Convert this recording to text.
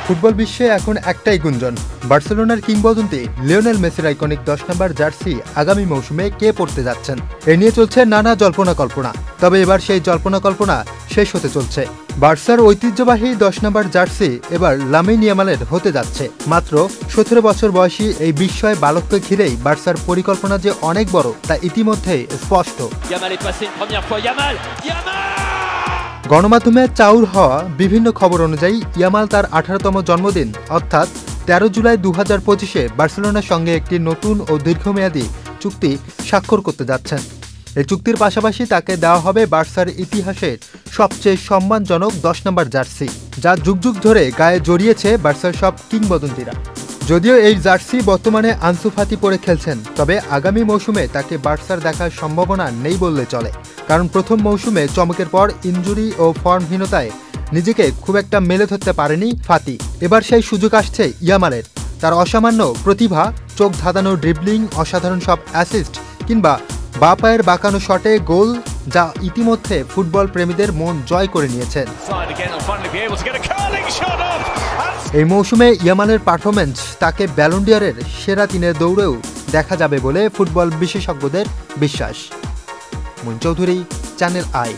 Football বিশ্বে এখন একটাই গুঞ্জন, বার্সেলোনার কিংবদন্তি লিওনেল মেসির আইকনিক 10 নম্বর জার্সি আগামী মৌসুমে কে পরতে যাচ্ছেন। এ নিয়ে চলছে নানা জল্পনা কল্পনা। তবে এবার সেই জল্পনা কল্পনা শেষ হতে চলছে। বার্সার ঐতিহ্যবাহী 10 নম্বর জার্সি এবার লামিন ইয়ামালের হতে যাচ্ছে। মাত্র 17 বছর বয়সী এই বিস্ময় বালককে ঘিরেই বার্সার পরিকল্পনা যে অনেক বড় তা ইতিমধ্যেই স্পষ্ট। গণমাধ্যমে চাউর হওয়া বিভিন্ন খবর অনুযায়ী ইয়ামাল তার 18তম জন্মদিন অর্থাৎ 13 জুলাই 2025-এ বার্সেলোনার সঙ্গে একটি নতুন ও দীর্ঘমেয়াদী চুক্তি স্বাক্ষর করতে যাচ্ছেন। এই চুক্তির পাশাপাশি তাকে দেওয়া হবে বার্সার ইতিহাসের সবচেয়ে সম্মানজনক 10 নম্বর জার্সি, যা যুগ যুগ ধরে গায়ে জড়িয়েছে বার্সার সব কিংবদন্তিরা। যদিও এই জার্সি বর্তমানে আনসু ফাতি পরে খেলছেন, তবে আগামী মৌসুমে তাকে বার্সার দেখার সম্ভাবনা নেই বললে চলে। কারণ প্রথম মৌসুমে চমকের পর ইনজুরি ও ফর্মহীনতায় নিজেকে খুব একটা মেলে ধরতে পারেনি ফাতি। এবার সেই সুযোগ আসছে ইয়ামালের। তার অসামান্য প্রতিভা, চোখ ধাঁধানো ড্রিবলিং, অসাধারণ সব অ্যাসিস্ট কিংবা বা পায়ের বাঁকানো শটে গোল, যা ইতিমধ্যে ফুটবল প্রেমীদের মন জয় করে নিয়েছেন। এই মৌসুমে ইয়ামালের পারফরম্যান্স তাকে ব্যালন ডি'অরের সেরা 3-এর দৌড়েও দেখা যাবে বলে ফুটবল বিশেষজ্ঞদের বিশ্বাস। Moon Chowdhury, channel I.